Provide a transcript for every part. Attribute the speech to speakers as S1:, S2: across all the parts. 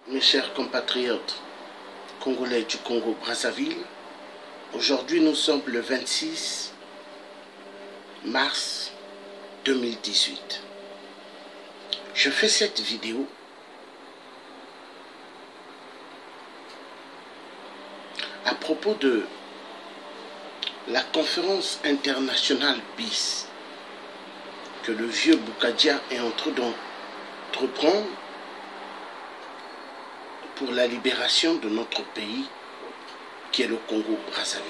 S1: Mes chers compatriotes congolais du Congo-Brazzaville, aujourd'hui nous sommes le 26 mars 2018. Je fais cette vidéo à propos de la conférence internationale BIS que le vieux Boukadia est en train d'entreprendre pour la libération de notre pays qui est le Congo-Brazzaville.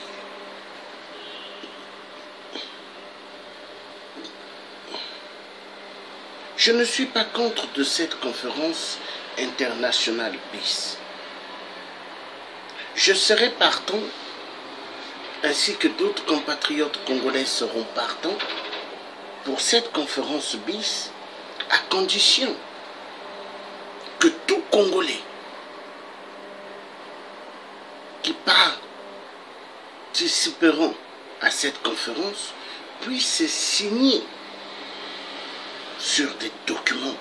S1: Je ne suis pas contre de cette conférence internationale BIS. Je serai partant, ainsi que d'autres compatriotes congolais seront partants pour cette conférence BIS, à condition que tout Congolais qui participeront à cette conférence puissent signer sur des documents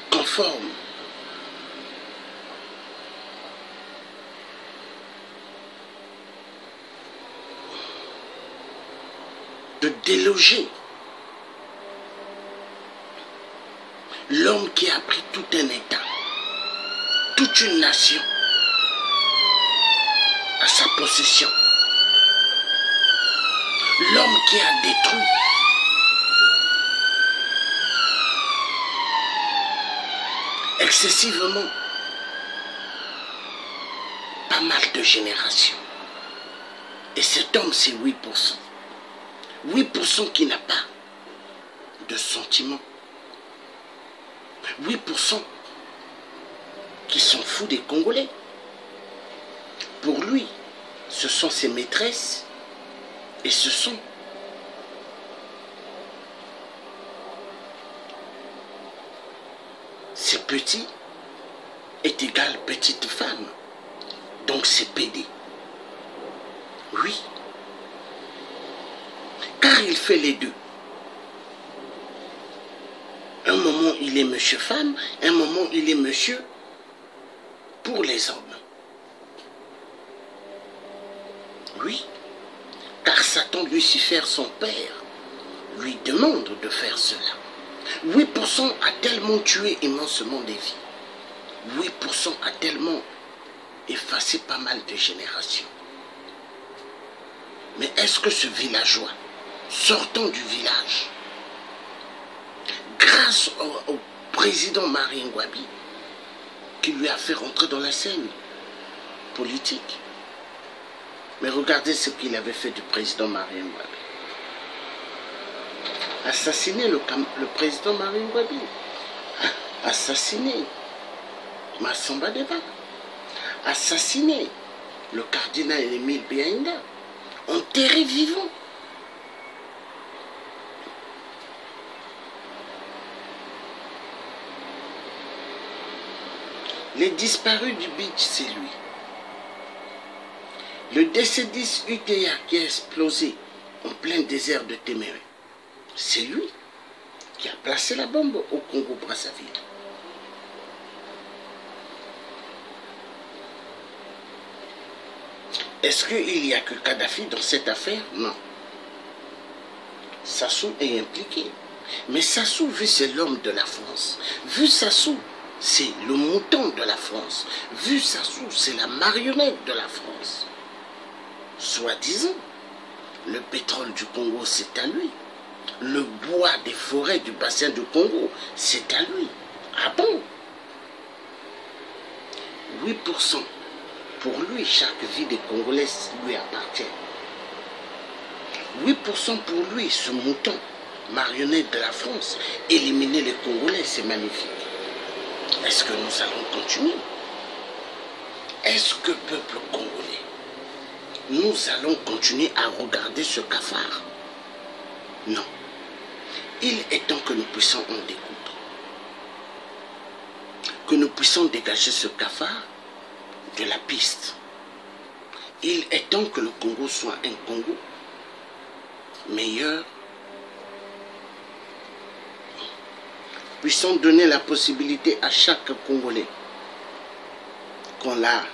S1: conformes de déloger l'homme qui a pris tout un État, toute une nation à sa possession, l'homme qui a détruit excessivement pas mal de générations. Et cet homme, c'est 8%. 8% qui n'a pas de sentiments. 8% qui s'en fout des Congolais. Pour lui, ce sont ses maîtresses et ce sont ses petits est égal petite femme. Donc c'est PD. Oui. Car il fait les deux. Un moment il est monsieur femme, un moment il est monsieur pour les hommes. Oui. Car Satan Lucifer, son père, lui demande de faire cela. 8% a tellement tué immensement des vies. 8% a tellement effacé pas mal de générations. Mais est-ce que ce villageois, sortant du village, grâce au président Marie Ngouabi, qui lui a fait rentrer dans la scène politique, mais regardez ce qu'il avait fait du président Marie Ngouabi. Assassiner le président Marie Ngouabi, assassiner Massamba Deba, assassiner le cardinal Émile Biaïnda, enterré vivant. Les disparus du beach, c'est lui. Le DC-10 UTA qui a explosé en plein désert de Téméré, c'est lui qui a placé la bombe au Congo-Brazzaville. Est-ce qu'il n'y a que Kadhafi dans cette affaire? Non. Sassou est impliqué. Mais Sassou, vu c'est l'homme de la France, vu Sassou, c'est le mouton de la France, vu Sassou, c'est la marionnette de la France. Soi-disant, le pétrole du Congo, c'est à lui. Le bois des forêts du bassin du Congo, c'est à lui. Ah bon? 8%. Pour lui, chaque vie des Congolais lui appartient. 8% pour lui, ce mouton, marionnette de la France, éliminer les Congolais, c'est magnifique. Est-ce que nous allons continuer? Est-ce que, peuple congolais, nous allons continuer à regarder ce cafard? Non. Il est temps que nous puissions en découdre. Que nous puissions dégager ce cafard de la piste. Il est temps que le Congo soit un Congo meilleur puissons donner la possibilité à chaque Congolais qu'on l'a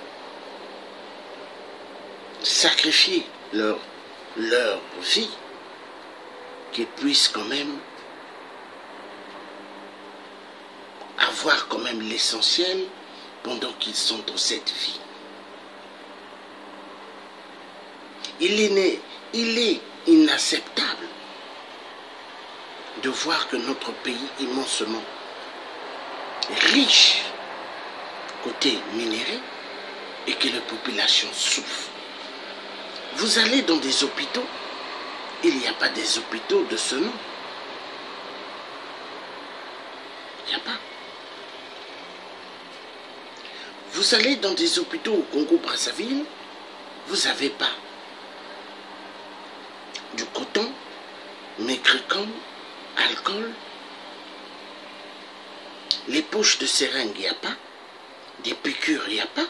S1: sacrifié leur vie, qu'ils puissent quand même avoir quand même l'essentiel pendant qu'ils sont dans cette vie. Il est inacceptable de voir que notre pays immensement riche côté minéré et que la population souffre. Vous allez dans des hôpitaux, il n'y a pas des hôpitaux de ce nom. Il n'y a pas. Vous allez dans des hôpitaux au Congo-Brazzaville, vous n'avez pas du coton, maigre-comme, alcool, les poches de seringue, il n'y a pas, des piqûres, il n'y a pas.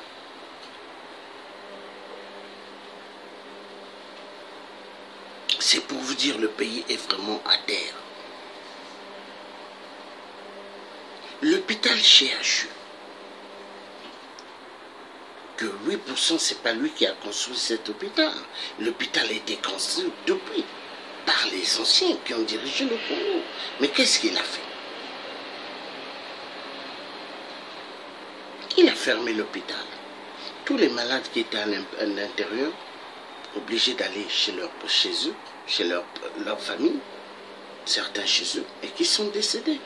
S1: C'est pour vous dire, le pays est vraiment à terre. L'hôpital CHU, que 8% c'est pas lui qui a construit cet hôpital. L'hôpital a été construit depuis par les anciens qui ont dirigé le Congo. Mais qu'est-ce qu'il a fait? Il a fermé l'hôpital. Tous les malades qui étaient à l'intérieur, obligés d'aller chez eux, chez leur famille, certains chez eux, et qui sont décédés.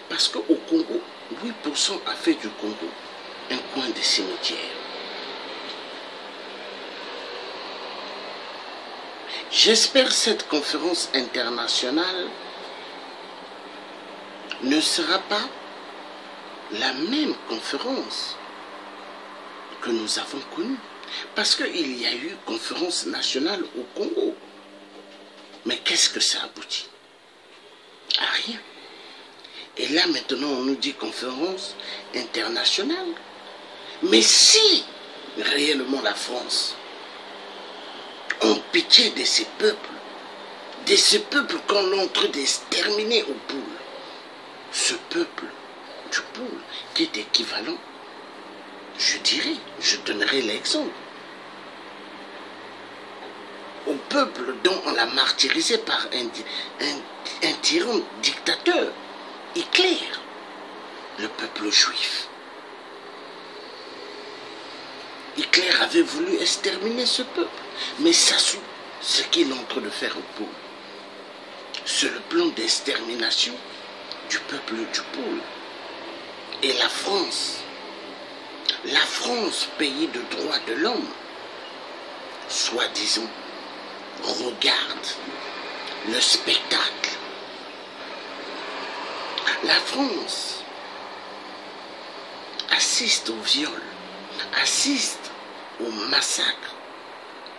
S1: Parce qu'au Congo, 8% a fait du Congo un coin de cimetière. J'espère que cette conférence internationale ne sera pas la même conférence que nous avons connue. Parce qu'il y a eu conférence nationale au Congo. Mais qu'est-ce que ça aboutit? À rien. Et là maintenant on nous dit conférence internationale. Mais si réellement la France ont pitié de ces peuples qu'on est en train d'exterminer au poule, ce peuple du poule qui est équivalent, je donnerai l'exemple, au peuple dont on l'a martyrisé par un tyran dictateur, Hitler, le peuple juif. Hitler avait voulu exterminer ce peuple. Mais Sassou, ce qu'il est en train de faire au pôle, c'est le plan d'extermination du peuple du pôle. Et la France, pays de droits de l'homme, soi-disant, regarde le spectacle. La France assiste au viol, assiste au massacre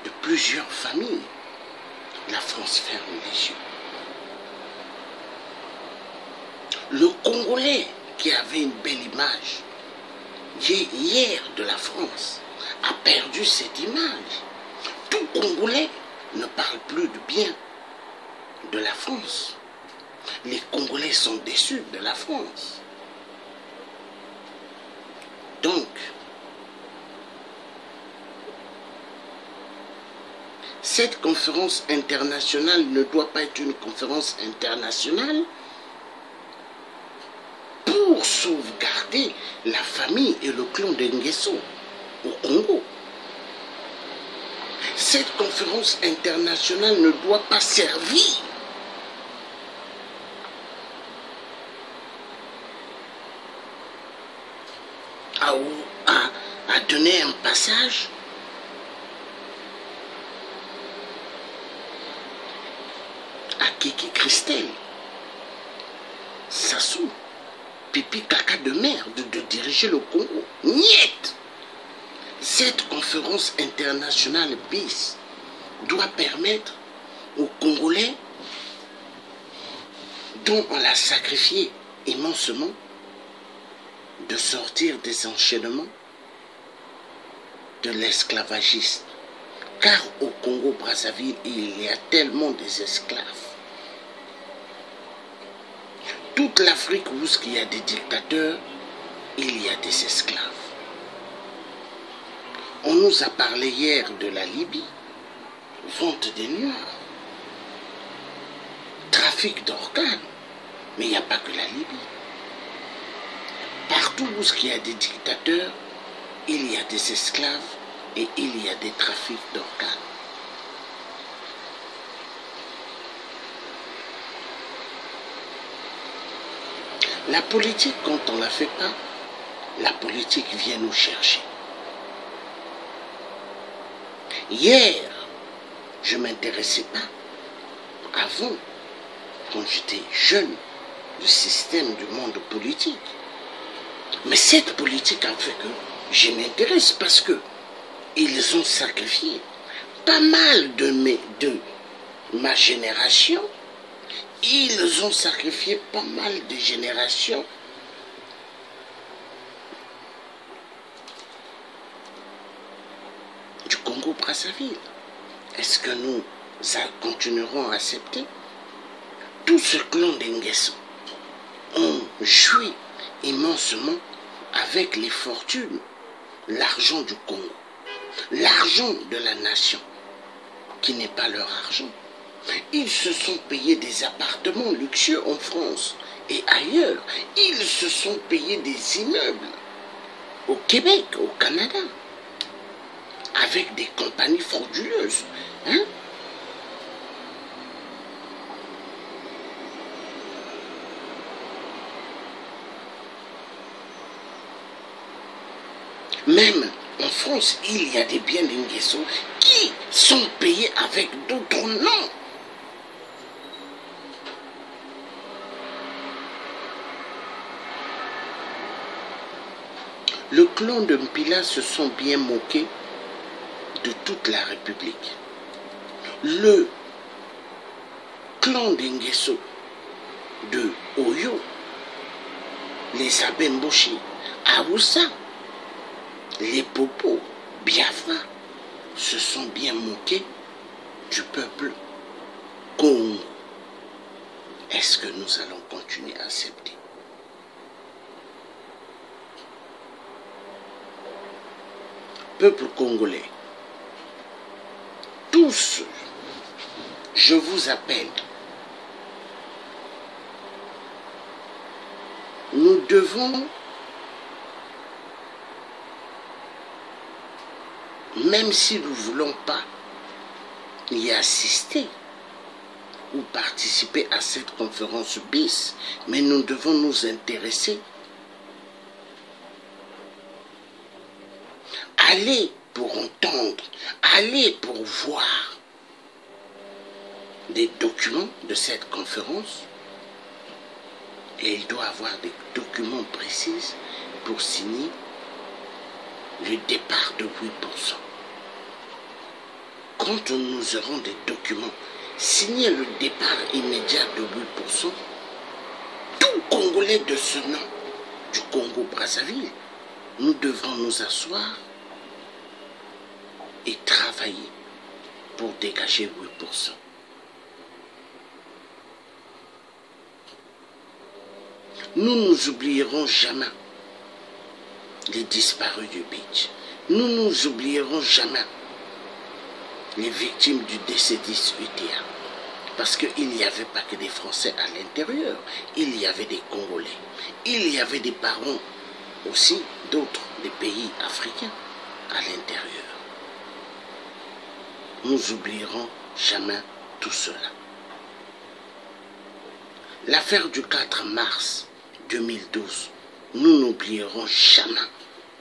S1: de plusieurs familles. La France ferme les yeux. Le Congolais qui avait une belle image hier de la France a perdu cette image. Tout Congolais ne parle plus de bien de la France. Les Congolais sont déçus de la France. Donc, cette conférence internationale ne doit pas être une conférence internationale pour sauvegarder la famille et le clan de Nguesso au Congo. Cette conférence internationale ne doit pas servir à donner un passage à Kiki Christelle, Sassou, pipi caca de merde de diriger le Congo. Niet! Cette conférence internationale bis doit permettre aux Congolais dont on l'a sacrifié immensement de sortir des enchaînements de l'esclavagisme. Car au Congo-Brazzaville, il y a tellement des esclaves. Toute l'Afrique où il y a des dictateurs, il y a des esclaves. On nous a parlé hier de la Libye, vente des Noirs, trafic d'organes, mais il n'y a pas que la Libye. Partout où il y a des dictateurs, il y a des esclaves et il y a des trafics d'organes. La politique, quand on ne la fait pas, la politique vient nous chercher. Hier, je ne m'intéressais pas, avant, quand j'étais jeune, du système du monde politique. Mais cette politique a fait que je m'intéresse parce que ils ont sacrifié pas mal de ma génération. Ils ont sacrifié pas mal de générations. Du Congo-Brazzaville. Est-ce que nous continuerons à accepter? Tout ce clan d'Ngeso ont joui immensement avec les fortunes, l'argent du Congo, l'argent de la nation, qui n'est pas leur argent. Ils se sont payés des appartements luxueux en France et ailleurs. Ils se sont payés des immeubles au Québec, au Canada, avec des compagnies frauduleuses. Hein? Même en France, il y a des biens d'Ngeso qui sont payés avec d'autres noms. Le clan de Mpila se sont bien moqués de toute la République. Le clan d'Ngeso de Oyo, les Abemboshi, Aoussa, les Popos, Biafra, se sont bien moqués du peuple Congo. Est-ce que nous allons continuer à accepter? Peuple congolais, tous, je vous appelle, nous devons, même si nous ne voulons pas y assister ou participer à cette conférence bis, mais nous devons nous intéresser. Allez pour entendre, allez pour voir des documents de cette conférence. Et il doit avoir des documents précis pour signer le départ de 8%. Quand nous aurons des documents, signer le départ immédiat de 8%, tout Congolais de ce nom du Congo-Brazzaville, nous devrons nous asseoir et travailler pour dégager 8%. Nous nous oublierons jamais les disparus du beach. Nous nous oublierons jamais les victimes du DC-10 UTA. Parce qu'il n'y avait pas que des Français à l'intérieur, il y avait des Congolais. Il y avait des parents aussi d'autres, des pays africains à l'intérieur. Nous oublierons jamais tout cela. L'affaire du 4 mars 2012, nous n'oublierons jamais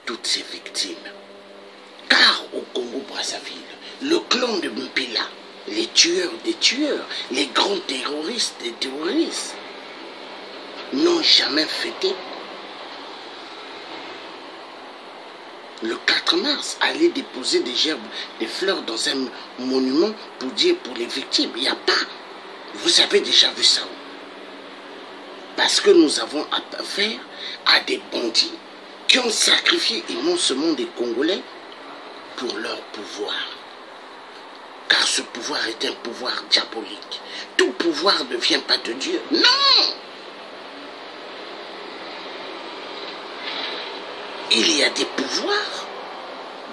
S1: toutes ces victimes. Car au Congo-Brazzaville, le clan de Mpila, les tueurs des tueurs, les grands terroristes des terroristes, n'ont jamais fêté le 4 mars, aller déposer des gerbes, des fleurs dans un monument pour dire pour les victimes. Il n'y a pas. Vous avez déjà vu ça. Parce que nous avons affaire à des bandits qui ont sacrifié immensement des Congolais pour leur pouvoir. Car ce pouvoir est un pouvoir diabolique. Tout pouvoir ne vient pas de Dieu. Non! Il y a des pouvoirs,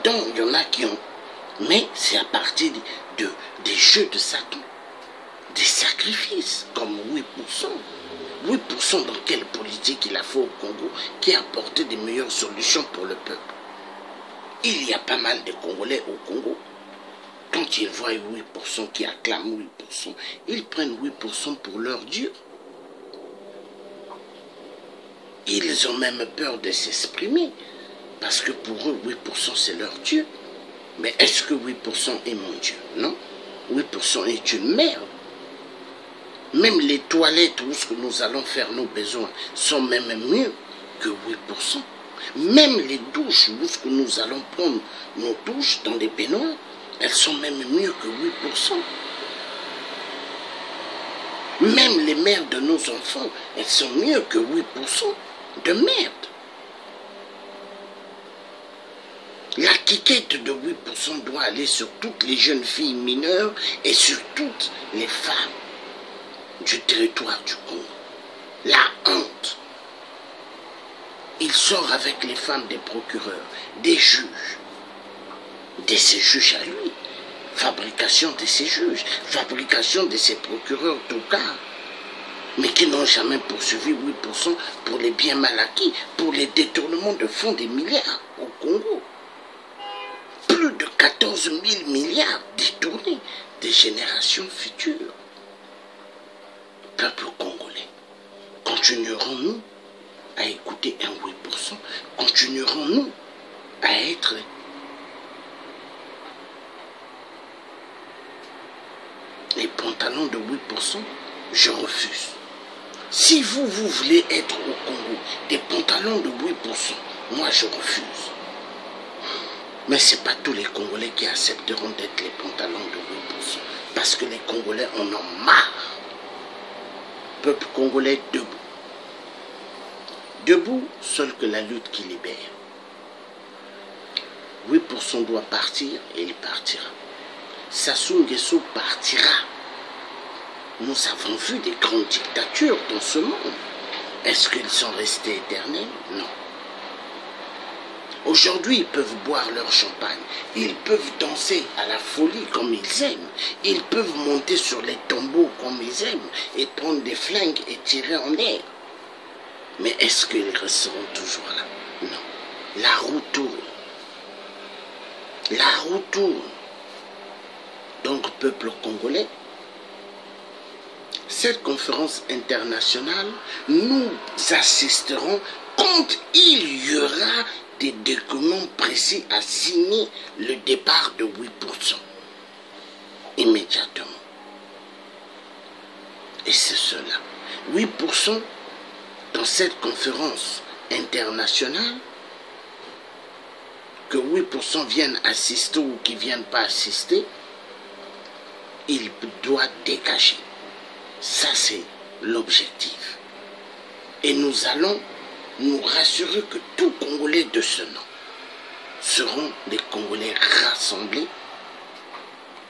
S1: dont il y en a qui ont. Mais c'est à partir des jeux de Satan, des sacrifices, comme 8%. 8% dans quelle politique il a fait au Congo qui a apporté des meilleures solutions pour le peuple. Il y a pas mal de Congolais au Congo. Quand ils voient 8% qui acclament 8%, ils prennent 8% pour leur Dieu. Ils ont même peur de s'exprimer, parce que pour eux, 8% c'est leur Dieu. Mais est-ce que 8% est mon Dieu? Non. 8% est une merde. Même les toilettes où nous allons faire nos besoins sont même mieux que 8%. Même les douches où nous allons prendre nos douches dans des baignoires, elles sont même mieux que 8%. Même les mères de nos enfants, elles sont mieux que 8% de merde. La quiquette de 8% doit aller sur toutes les jeunes filles mineures et sur toutes les femmes du territoire du Congo. La honte. Il sort avec les femmes des procureurs, des juges, de ces juges à lui. Fabrication de ces juges, fabrication de ces procureurs tout cas, mais qui n'ont jamais poursuivi 8% pour les biens mal acquis, pour les détournements de fonds des milliards au Congo. Plus de 14 000 milliards détournés des générations futures. Peuple congolais, continuerons-nous à écouter un 8%? Continuerons-nous à être les pantalons de 8%? Je refuse. Si vous voulez être au Congo des pantalons de 8%, moi je refuse. Mais ce n'est pas tous les Congolais qui accepteront d'être les pantalons de 8%. Parce que les Congolais en ont marre. Peuple congolais debout. Debout, seul que la lutte qui libère. 8% doit partir et il partira. Sassou Nguesso partira. Nous avons vu des grandes dictatures dans ce monde. Est-ce qu'ils sont restés éternels? Non. Aujourd'hui, ils peuvent boire leur champagne. Ils peuvent danser à la folie comme ils aiment. Ils peuvent monter sur les tombeaux comme ils aiment et prendre des flingues et tirer en l'air. Mais est-ce qu'ils resteront toujours là? Non. La roue tourne. La roue tourne. Donc, peuple congolais, cette conférence internationale, nous assisterons quand il y aura des documents précis à signer le départ de 8%. Immédiatement. Et c'est cela. 8% dans cette conférence internationale, que 8% viennent assister ou qui ne viennent pas assister, il doit dégager. Ça, c'est l'objectif. Et nous allons nous rassurer que tous Congolais de ce nom seront des Congolais rassemblés,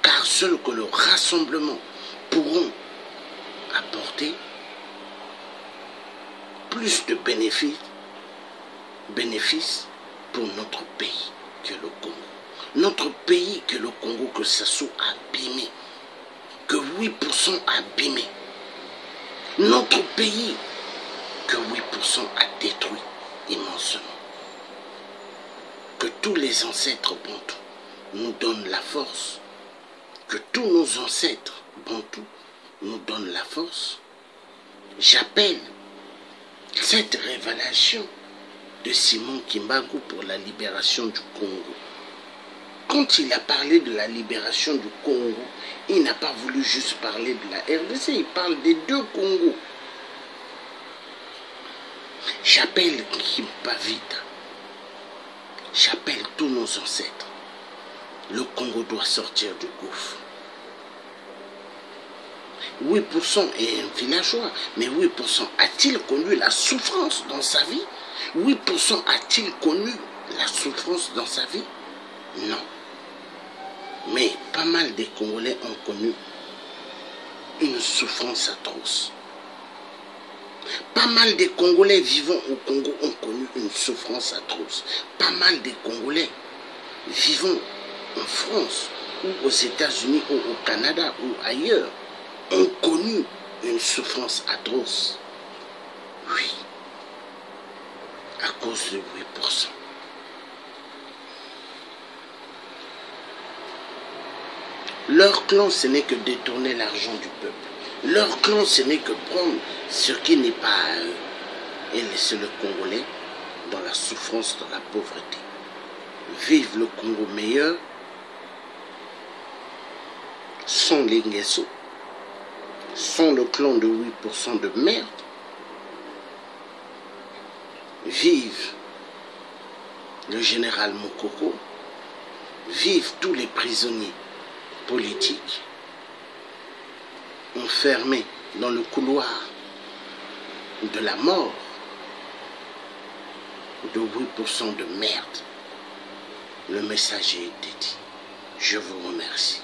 S1: car seuls que le rassemblement pourront apporter plus de bénéfices pour notre pays que le Congo. Notre pays que le Congo, que Sassou a abîmé, que 8% a abîmé. Notre pays que 8% a détruit immensément. Que tous les ancêtres bantous nous donnent la force, que tous nos ancêtres bantous nous donnent la force. J'appelle cette révélation de Simon Kimbangu pour la libération du Congo. Quand il a parlé de la libération du Congo, il n'a pas voulu juste parler de la RDC, il parle des deux Congos. J'appelle Kimpavita, j'appelle tous nos ancêtres. Le Congo doit sortir du gouffre. 8% est un villageois, mais 8% a-t-il connu la souffrance dans sa vie? 8% a-t-il connu la souffrance dans sa vie? Non. Mais pas mal de Congolais ont connu une souffrance atroce. Pas mal de Congolais vivant au Congo ont connu une souffrance atroce. Pas mal de Congolais vivant en France ou aux États-Unis ou au Canada ou ailleurs ont connu une souffrance atroce. Oui, à cause de 8%. Leur clan, ce n'est que détourner l'argent du peuple. Leur clan, ce n'est que prendre ce qui n'est pas à eux et laisser le Congolais dans la souffrance, dans la pauvreté. Vive le Congo meilleur, sans les Nguesso, sans le clan de 8% de merde. Vive le général Mokoko, vive tous les prisonniers politiques enfermés dans le couloir de la mort de 8% de merde. Le message est été dit. Je vous remercie.